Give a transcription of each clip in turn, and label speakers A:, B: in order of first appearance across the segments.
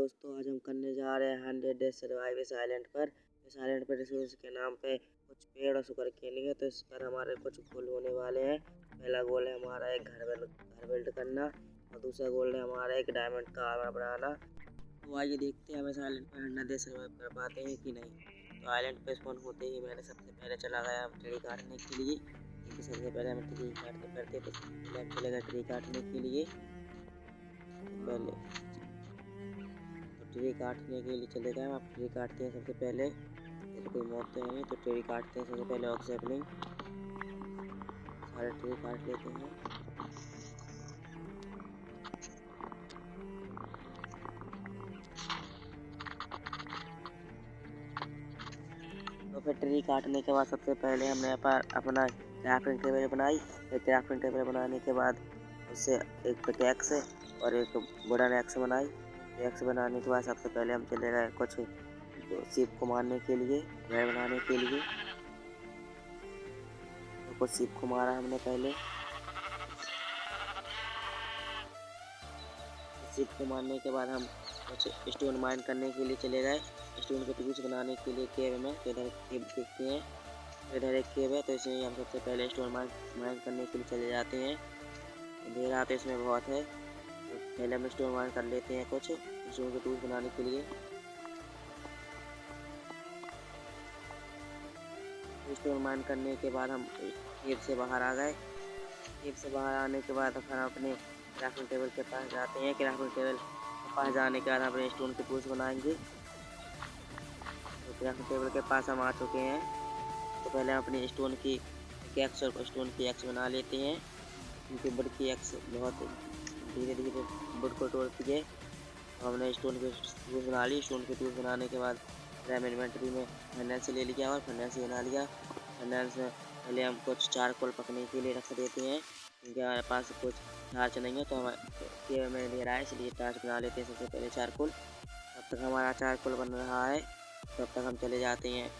A: दोस्तों आज हम करने जा रहे हैं 100 डेज सर्वाइव इस आइलैंड पर। इस आइलैंड पर रिसोर्स के नाम पे कुछ पेड़ और शुगर केनी है, तो इस पर हमारे कुछ गोल होने वाले हैं। पहला गोल है हमारा एक घर बिल्ड करना और दूसरा गोल है हमारा एक डायमंड का आर्मर बनाना। तो आइए देखते हैं हम इस आइलैंड पर 100 डेज सर्वाइव कर पाते हैं कि नहीं। तो आइलैंड पे स्पॉन होते ही मैंने सबसे पहले चला गया हम ट्री काटने के लिए, क्योंकि सबसे पहले हम ट्री काटते फिरते थे। पहले हम चले गए ट्री काटने के लिए। पहले ट्री काटने के लिए चले गए। आप ट्री काटते हैं सबसे पहले, ये तो कोई मौत तो है नहीं, तो ट्री काटते हैं सबसे पहले ऑक्सीजन सारे ट्री काट लेते हैं। तो फिर ट्री काटने के बाद सबसे पहले हमने अपना क्राफ्टिंग टेबल बनाई। फिर क्राफ्टिंग टेबल बनाने के बाद उससे एक पिकैक्स और एक वुडन एक्स बनाई। एक्स बनाने के बाद सबसे पहले हम चले गए कुछ सीप को मारने के लिए, घर बनाने के लिए। तो कुछ सीप को मारा हमने पहले। सीप को मारने के बाद हम कुछ स्टोन माइन करने के लिए चले गए। स्टोन के टूल्स बनाने के लिए केव में, तो इधर केव देखते हैं, इधर एक केव है, तो इसमें हम सबसे पहले स्टोन माइन करने के लिए चले जाते हैं। अंधेरा तो इसमें बहुत है, तो पहले हम स्टोन माइन कर लेते हैं कुछ स्टोन के टूल्स बनाने के लिए। स्टोन माइन करने के बाद हम केव से बाहर आ गए। केव से बाहर आने के बाद फिर अपने क्राफ्टिंग टेबल के पास जाते हैं। क्राफ्टिंग टेबल के पास जाने के बाद अपने स्टोन के टूल्स बनाएंगे। तो क्राफ्टिंग टेबल के पास हम आ चुके हैं। तो पहले हम अपनी स्टोन की एक्स और स्टोन की एक्स बना लेते हैं, क्योंकि वुड की एक्स बहुत धीरे धीरे वुड को तोड़ती है। तो हमने स्टोन के टूल्स बना ली। स्टोन के टूल्स बनाने के बाद रैम इन्वेंट्री में फर्नेस ले लिया और फर्नेस बना लिया। फर्नेस में पहले हम कुछ चारकोल पकने के लिए रख देते हैं, क्योंकि हमारे पास कुछ टार्च नहीं है, तो हमें मैंने दे रहा है, इसलिए टार्च बना लेते हैं सबसे पहले चारकोल। तब तक हमारा चारकोल बन रहा है, तब तक हम चले जाते हैं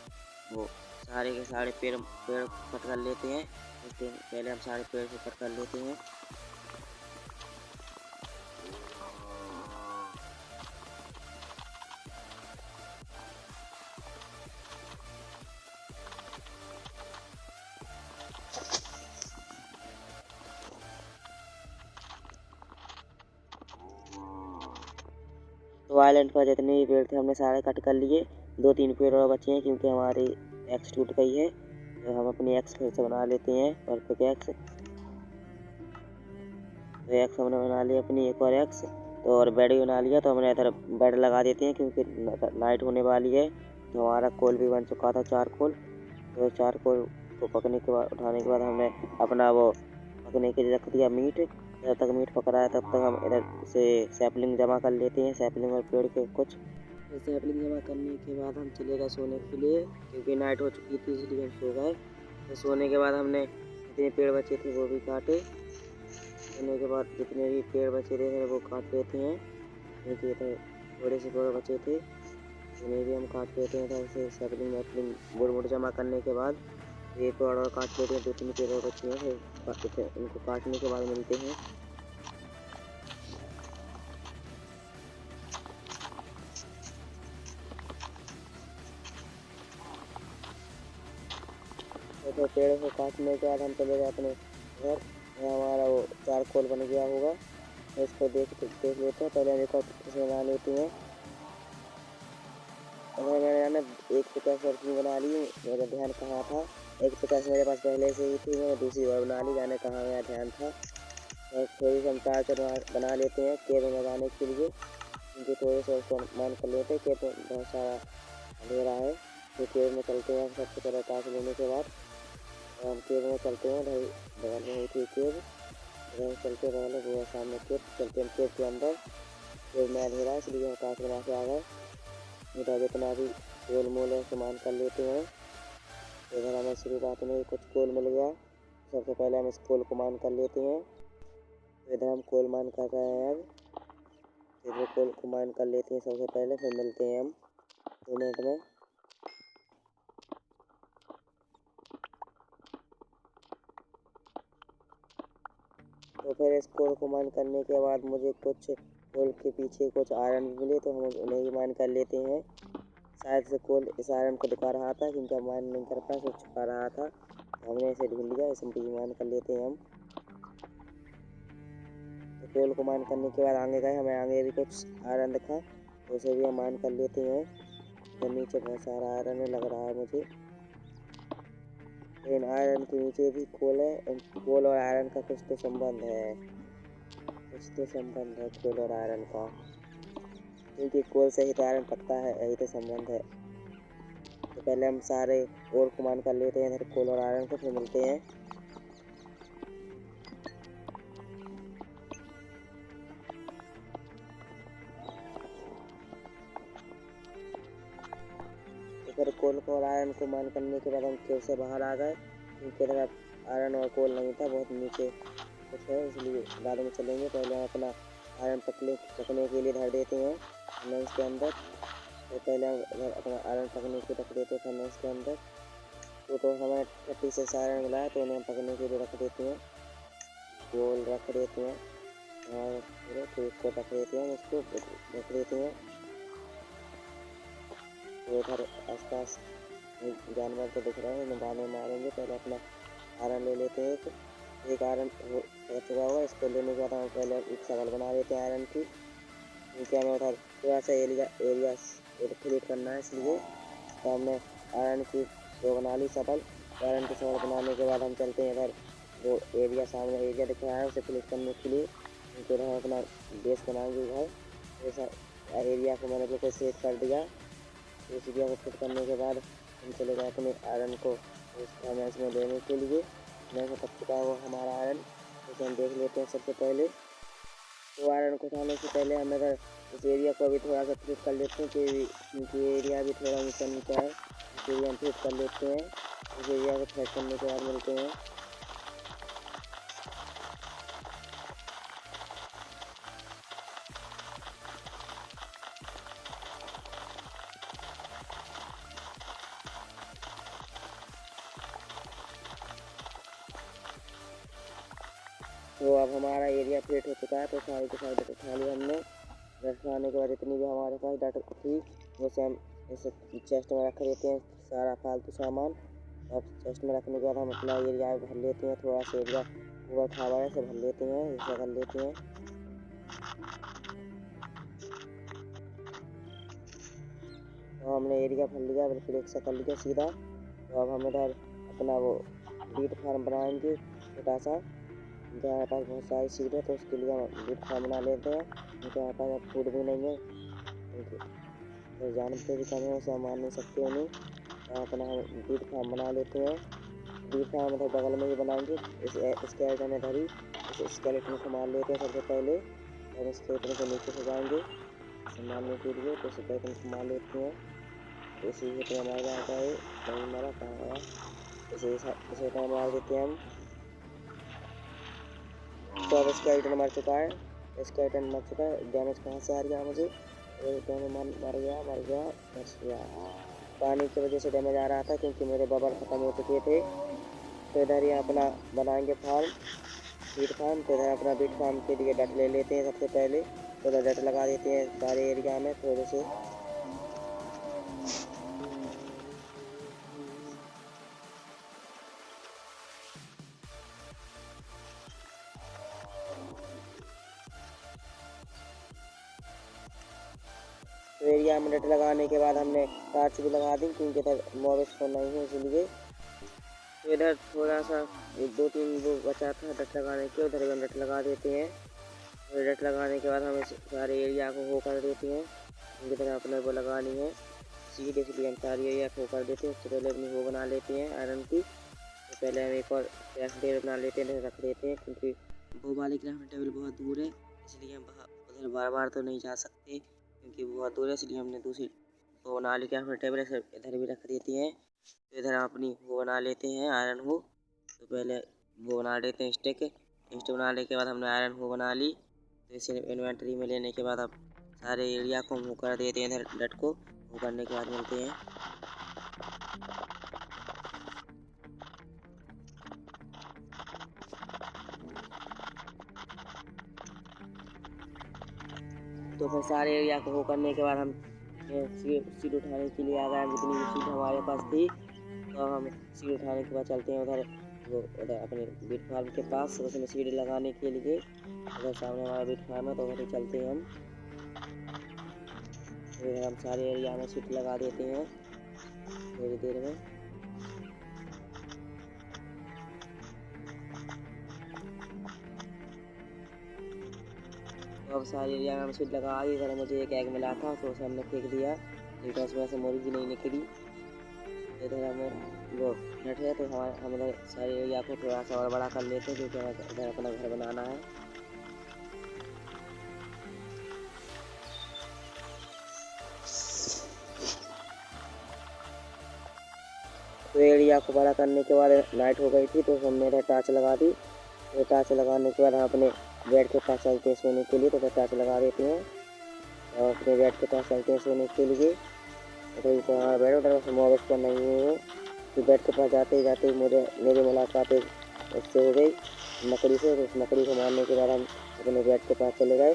A: वो सारे के सारे पेड़ कट कर लेते हैं। उसके पहले हम सारे पेड़ को कट कर लेते हैं। तो आइलैंड पर जितने भी पेड़ थे हमने सारे कट कर लिए। 2-3 पेड़ और बचे हैं, क्योंकि हमारी एक्स टूट गई है। तो हम अपनी एक्स फिर से बना लेते हैं, परफेक्ट एक्स। तो एक्स हमने बना ली अपनी एक और एक्स। तो और बेड भी बना लिया, तो हमने इधर बेड लगा देते हैं, क्योंकि नाइट होने वाली है। तो हमारा कोल भी बन चुका था, चारकोल। तो चारकोल को पकने के बाद उठाने के बाद हमने अपना वो पकने के लिए रख दिया मीट। जब तक मीट पक रहा है तब तक हम इधर से सैपलिंग जमा कर लेते हैं, सैपलिंग और पेड़ के कुछ। तो सैपलिंग जमा करने के बाद हम चले गए सोने के लिए, क्योंकि नाइट हो चुकी थी, इसलिए हम सो गए। तो सोने के बाद हमने जितने पेड़ बचे थे वो भी काटे। सोने के बाद जितने भी पेड़ बचे थे वो काट लेते हैं, क्योंकि इधर थोड़े से पेड़ बचे थे, उन्हें भी हम काट लेते हैं। इधर से सैपलिंग वैपलिंग वुड जमा करने के बाद ये पेड़ और काट लेते हैं। 2-3 पेड़ और बचे हैं, फिर उनको काटने के बाद मिलते हैं। तो पेड़ को काटने के बाद हम चले गए अपने घर। हमारा वो चारकोल बन गया होगा, तो इसको देख लेते हैं। पहले हम एक और बना लेते हैं। मैंने एक पिकास और की बना ली, मेरा ध्यान कहाँ था। एक पिकास मेरे पास पहले से ही थी, मैंने दूसरी और बना ली, जाने कहाँ मेरा ध्यान था। और थोड़ी सी हम टार्च बना लेते हैं केव में लगाने के लिए, क्योंकि थोड़े से उसको मान कर लेते हैं। केव में बहुत सारा अंधेरा है, तो केव में चलते हैं। सबसे पहले टार्च लेने के बाद हम केव में चलते हैं। बगल में हुई थी केव, चलते बगल में वो सामने केव, चलते हैं केव के अंदर। केव में अंधेरा है, इसलिए हम टार्च बना के आ गए। इधर जितना भी गोल मोल है सामान कर लेते हैं। इधर हमें शुरुआत में कुछ कोल मिल गया, सबसे पहले हम इस कोल को मान कर लेते हैं। तो इधर हम कोल मान कर रहे हैं अब। फिर वो कोल को मान कर लेते हैं सबसे पहले, फिर मिलते हैं हम 2 मिनट में। तो फिर इस कोल को मान करने के बाद मुझे कुछ कोल के पीछे कुछ आयरन भी मिले तो हम उन्हें ही माइन कर लेते हैं। शायद से कोल इस आयरन को दिखा रहा था, क्योंकि हम माइन नहीं कर पाए, सिर्फ छुपा रहा था। तो हमने इसे ढूंढ लिया, इसे भी माइन कर लेते हैं हम। तो कोल को माइन करने के बाद आगे गए, हमें आगे भी कुछ आयरन दिखा तो उसे भी हम माइन कर लेते हैं। तो नीचे बहुत सारा आयरन लग रहा है मुझे। इन आयरन के नीचे भी कोल है। कोल और आयरन का कुछ तो संबंध है, कुछ तो संबंध है कोल और आयरन का, क्योंकि कोल से ही तो आयरन पकता है, यही तो संबंध है। तो पहले हम सारे और को मान कर लेते हैं, इधर कोल और आयरन को, फिर मिलते हैं। तो फिर कोल को और आयरन को मान करने के बाद हम केव से बाहर आ गए, क्योंकि इधर आयरन और कोल नहीं था, बहुत नीचे कुछ है, इसलिए बाद में चलेंगे। पहले हम अपना आयरन पकने के लिए धर देते हैं फर्नेस के अंदर। तो पहले हम अपना आयरन पकने के रख देते हैं फर्नेस के अंदर। तो हमें 36 आयरन मिला है, तो उन्हें हम पकने के लिए रख देते हैं। कोल रख देते हैं और फिर एक को रख देते हैं, इसको रख देते हैं। तो इधर आसपास जानवर तो दिख रहे हैं, इन्हें बाद में मारेंगे। पहले अपना आयरन ले लेते हैं। एक आयरन हो चुका होगा, इसको लेने के बाद हम पहले एक सवाल बना लेते हैं आयरन की, क्योंकि हमें उधर थोड़ा सा एरिया क्लियर करना है, इसलिए तो हमने आयरन की वो बना ली सवाल। आयरन की सवाल बनाने के बाद हम चलते हैं इधर, जो एरिया सामने एरिया दिख रहा है उसे क्लिक करने के लिए, क्योंकि हम अपना बेस बनाएंगे घर। ऐसा एरिया को मैंने बिल्कुल सेट कर दिया। इस एरिया को फिट करने के बाद हम चले गए अपने आयरन को मैच में लेने के लिए। मैच में तब चुका है वो हमारा आयरन, उसे हम देख लेते हैं सबसे पहले। तो आयरन को उठाने से पहले हम अगर इस एरिया को अभी थोड़ा सा फिट कर लेते हैं, क्योंकि एरिया भी थोड़ा ऊँचा नीचा है, इस एरिया हम फिट कर लेते हैं। इस एरिया को फिट करने के बाद मिलते हैं। तो अब हमारा एरिया फिट हो चुका है, तो सारी की सारी डट उठा ली हमने। डट उठाने के बाद जितनी भी हमारे पास डट थी वैसे हम इस चेस्ट में रख देते हैं सारा फालतू सामान। अब चेस्ट में रखने के बाद हम अपना एरिया भर लेते हैं, थोड़ा सा एरिया ऊपर खावा है से भर लेते हैं, ऐसा कर लेते हैं। तो हमने एरिया भर लिया, बिल्कुल एक सा कर लिया सीधा। तो अब हम इधर अपना वो बीट फार्म बनाएंगे छोटा सा, क्योंकि हमारे पास बहुत सारी सीड है, तो उसके लिए हम बीट फार्म बना लेते हैं, क्योंकि हमारे पास अब फूड भी नहीं है, क्योंकि तो जानवर भी कम है, उसे हम मार नहीं सकते उन्हें। तो अपना हम बीट फार्म बना लेते हैं। बीट फार्म इधर बगल में ही बनाएंगे। इस स्केलेटन इधर ही, इस स्केलेटन को मार लेते हैं सबसे पहले। और स्केलेटन को नीचे से जाएंगे इसे मारने के लिए, तो स्केलेटन को मार लेते हैं। इसी से मार जाता है, नहीं मारा कहाँ गया, इसे मार देते हैं हम। तो अब इसका आइटन मर चुका है, इसका आइटन मर चुका है। डैमेज कहाँ से आ गया मुझे, मर गया। पानी की वजह से डैमेज आ रहा था, क्योंकि मेरे बबल ख़त्म हो चुके थे। तो इधर ही अपना बनाएंगे फार्म, बीट फार्म। तो इधर अपना बीट फार्म के लिए डट ले लेते हैं सबसे पहले। तो इधर डट लगा देते हैं सारे एरिया में थोड़े से। तो एरिया में डट लगाने के बाद हमने टार्च भी लगा दी, क्योंकि इधर मॉबिस तो नहीं है इसलिए। तो इधर थोड़ा सा एक दो तीन वो बचा था डट लगाने के, उधर भी हम डट लगा देते हैं। तो डट लगाने के बाद हम इस सारे एरिया को हो कर देते हैं, क्योंकि इधर अपने वो लगानी है सीड, इसलिए हम सारी एरिया को कर देते हैं। उससे पहले अपनी वो बना लेते हैं आयरन की। तो पहले हम एक और क्राफ्टिंग टेबल बना लेते हैं, रख देते हैं, क्योंकि वो वाली क्राफ्टिंग टेबल बहुत दूर है, इसलिए हम उधर बार बार तो नहीं जा सकते, क्योंकि बहुत दूर है, इसलिए हमने दूसरी वो बना ली क्राफ्टिंग टेबल, इधर भी रख देती हैं। तो इधर हम अपनी वो बना लेते हैं आयरन हो। तो पहले वो बना लेते हैं स्टिक बनाने के बाद हमने आयरन हो बना ली। तो इसे इन्वेंटरी में लेने के बाद अब सारे एरिया को मूव कर देते हैं, इधर डट को मूव करने के बाद मिलते हैं। तो फिर सारे एरिया को करने के बाद हम सीट उठाने के लिए आ गए। जितनी भी सीट हमारे पास थी तो हम सीट उठाने के बाद चलते हैं उधर उधर अपने बीट फार्म के पास, उसमें सीट लगाने के लिए। उधर सामने हमारा बीट फार्म है तो उधर ही चलते हैं हम। इधर हम सारे एरिया में सीट लगा देते हैं थोड़ी देर में। तो अब सारे एरिया में हम सीट लगा दी। इधर मुझे एक एग मिला था तो उसे हमने फेंक दिया, लेकिन उसमें से मुर्गी नहीं निकली। इधर हमें वो नेट है तो हम इधर सारे एरिया को थोड़ा सा और बड़ा कर लेते हैं, क्योंकि हमें इधर अपना घर बनाना है। तो एरिया को बड़ा करने के बाद नाइट हो गई थी तो हमने इधर टार्च लगा दी। तो टार्च लगाने के बाद हम अपने बेड के पास चलते हैं सोने के लिए, तो इधर टार्च लगा देते हैं और अपने बेड के पास चलते हैं सोने के लिए। तो हमारा बेड उधर मोबाइल पर नहीं है। तो बेड के पास जाते ही जाते मेरी मुलाकात उससे हो गई मकड़ी से। तो उस मकड़ी को मारने के बाद हम अपने बेड के पास चले गए।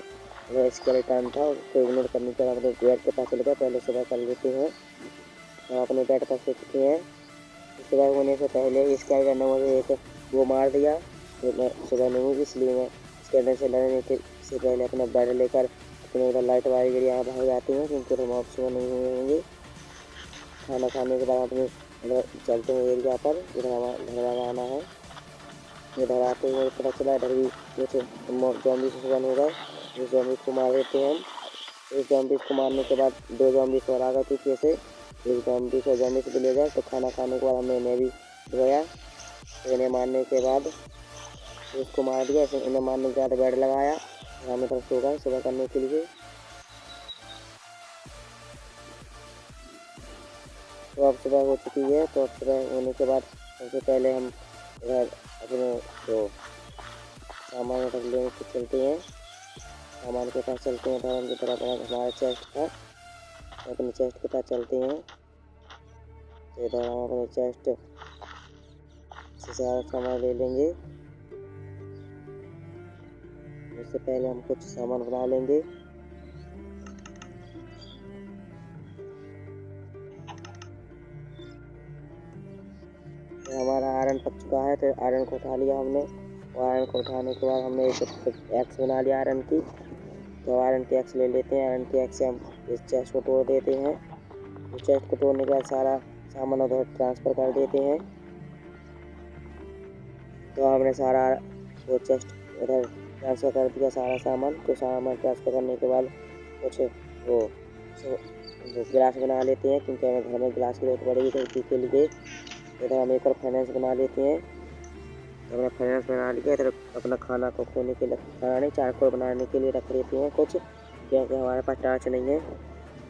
A: अगर स्केलेटन था उसको इग्नोर करने के बाद अपने बेड के पास चले गए। पहले सुबह कर लेते हैं, हम अपने बेड पर सो चुके हैं। सुबह होने से पहले स्केलेटन ने मुझे एक वो मार दिया, तो मैं सुबह नहीं हुई, इसलिए मैं स्केलेटन से लड़ने से पहले अपना बेड लेकर अपने उधर लाइट वाली गड़ी यहाँ भाग जाती हैं, क्योंकि हम आप सुबह नहीं हुए होंगे। खाना खाने के बाद अपने इधर चलते हैं एरिया पर, इधर हमारा घर लगाना है। इधर आते हुए पता चला इधर भी कुछ जॉम्बी बन हो गए। उस जॉम्बी को मार देते हैं हम। इस जॉम्बी को मारने के बाद 2 जॉम्बी और आ गए पीछे से। एक जॉम्बी को भी ले जाए। तो खाना खाने के बाद हमने इन्हें भी धोया। तो इन्हें मारने के बाद उसको मार दिया। इन्हें मारने के बाद बेड लगाया, हम इधर सो गए सुबह करने के लिए। तो अब सुबह हो चुकी है। तो अब सुबह होने के बाद सबसे पहले हम इधर अपने जो सामान उधर लेने के चलते हैं, सामान के पास चलते हैं। धर्म की तरफ हमारा चेस्ट था, अपने चेस्ट के पास चलते हैं। तो इधर हम अपने चेस्ट से सारा सामान ले लेंगे। उससे पहले हम कुछ सामान बना लेंगे। तो हमारा आयरन पक चुका है, तो आयरन को उठा लिया हमने। और आयरन को उठाने के बाद हमने एक एक्स बना लिया आयरन की। तो आयरन की एक्स ले लेते हैं। आयरन की एक्स से हम इस चेस्ट को तोड़ देते हैं। इस चेस्ट को तोड़ने के बाद सारा सामान उधर ट्रांसफ़र कर देते हैं। तो हमने सारा वो चेस्ट उधर ट्रांसफ़र कर दिया सारा सामान। तो सामान ट्रांसफ़र करने के बाद कुछ वो गिलास बना लेते हैं, क्योंकि हमें घर में गिलास की जरूरत पड़ेगी धरती के लिए। इधर हम एक और फाइनेंस बना लेते हैं। तो हमने फाइनेंस बना लिया। इधर अपना खाना को खोने के लिए, खाना नहीं, चारकोल बनाने के लिए रख देते हैं कुछ, क्योंकि हमारे पास टार्च नहीं है।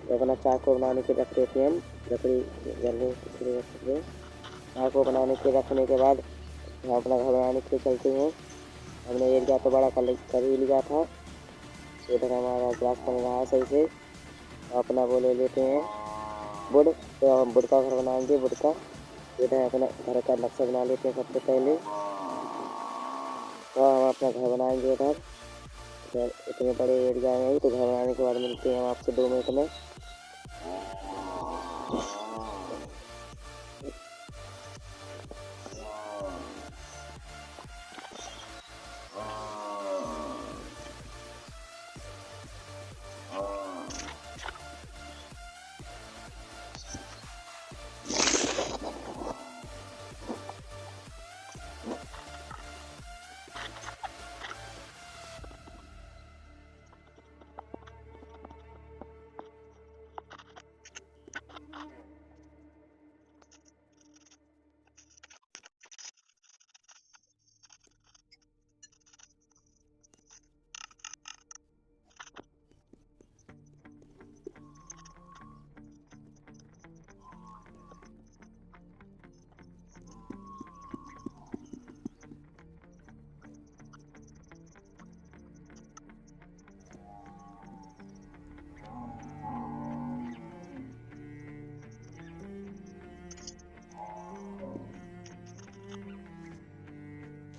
A: तो अपना चारकोल बनाने के रख देते हैं हम, लकड़ी जलने के लिए रख दें। चारकोल बनाने के रखने के बाद हम अपना घर बनाने के लिए चलते हैं। हमने एरिया तो बड़ा कर ही लिया था। तो इधर हमारा ग्लास बन रहा है सही से। अपना वो ले लेते हैं वुड। तो हम वुड का घर बनाएंगे, वुड का। इधर अपना घर का नक्शा बना लेते हैं सबसे पहले। तो हम अपना घर बनाएंगे इधर इतने बड़े एरिया में ही। तो घर बनाने के बाद मिलते हैं हम आपसे 2 मिनट में।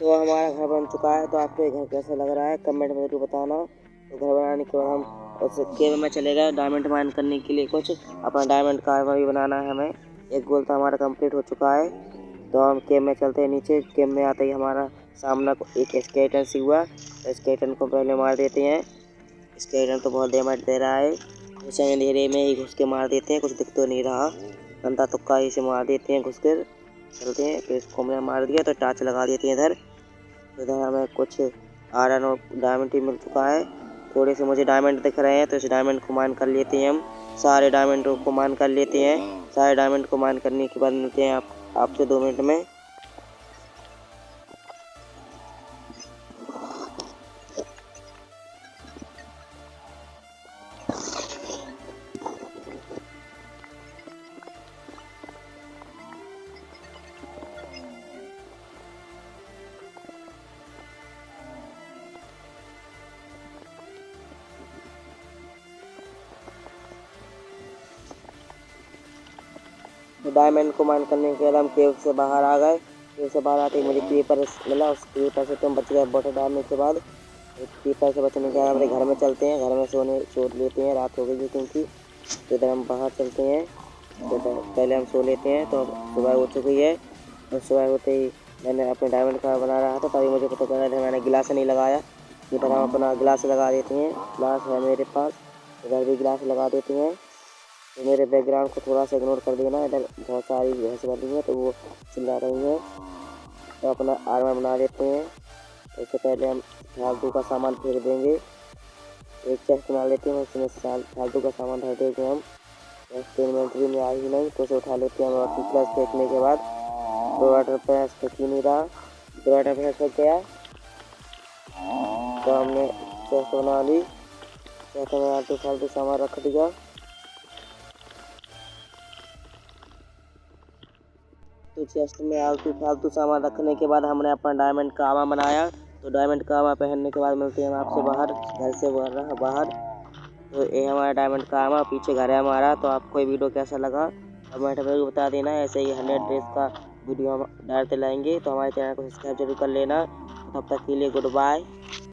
A: तो हमारा घर बन चुका है। तो आपको ये घर कैसा लग रहा है कमेंट में जरूर बताना। तो घर बनाने के बाद हम उस केव में चले गए डायमंड माइन करने के लिए। कुछ अपना डायमंड का भी बनाना है हमें। एक गोल तो हमारा कंप्लीट हो चुका है। तो हम केव में चलते हैं नीचे। केव में आते ही हमारा सामना एक स्केलेटन सी हुआ। तो स्केलेटन को पहले मार देते हैं। स्केलेटन तो बहुत डैमेज दे रहा है। इसे अंधेरे में ही घुस के मार देते हैं, कुछ दिख तो नहीं रहा। गंदा तुक्का ही से मार देते हैं घुस कर। चलते हैं, फिर इसको हमने मार दिया तो टार्च लगा देते हैं इधर। तो इधर हमें कुछ आयरन और डायमंड भी मिल चुका है। थोड़े से मुझे डायमंड दिख रहे हैं, तो इस डायमंड को माइन कर लेते हैं हम। सारे डायमंड को माइन कर लेते हैं। सारे डायमंड को माइन करने के बाद मिलते हैं आपसे 2 मिनट में। तो डायमंड को माइन करने के बाद हम केव से बाहर आ गए। केव से बाहर आते ही मुझे क्रीपर मिला। उस क्रीपर से तुम बच गए बॉटल डालने के बाद। क्रीपर से बचने के बाद हमारे घर में चलते हैं। घर में सो लेते हैं, रात हो गई है क्योंकि। तो इधर हम बाहर चलते हैं। तो पहले हम सो लेते हैं। तो सुबह हो चुकी है। और सुबह होते ही मैंने अपने डायमंड का बना रहा था, तभी मुझे पता चला था मैंने गिलास नहीं लगाया। इधर हम अपना गिलास लगा देते हैं। गिलास है मेरे पास, इधर भी गिलास लगा देते हैं। तो मेरे बैकग्राउंड को थोड़ा सा इग्नोर कर देना। इधर बहुत सारी भैंस बनी है तो वो चिल्ला रही हैं। तो अपना आर्मर बना लेते हैं। इससे पहले हम फालतू का सामान फेंक देंगे। एक चेस्ट बना लेते हैं, उसमें फालतू का सामान धर देंगे हम। इन्वेंट्री में आ ही नहीं तो उसे उठा लेते हैं। वाटर प्लस फेंकने के बाद दो वाटर प्लस फेंक ही नहीं रहा। 2 वाटर प्लस फेंक गया तो हमने चेस्ट बना ली। चेस्ट में आलतू फालतू सामान रख दिया। तो चेस्ट में आलतू फालतू सामान रखने के बाद हमने अपना डायमंड का आमा बनाया। तो डायमंड का आमा पहनने के बाद मिलते हैं हम आपसे बाहर, घर से बाहर। तो ये हमारा डायमंड का आमा, पीछे घर है हमारा। तो आपको ये वीडियो कैसा लगा कमेंट में बता देना। ऐसे ही 100 ड्रेस का वीडियो हम डालते लाएंगे। तो हमारे चैनल को सब्सक्राइब जरूर कर लेना। तब तक के लिए गुड बाय।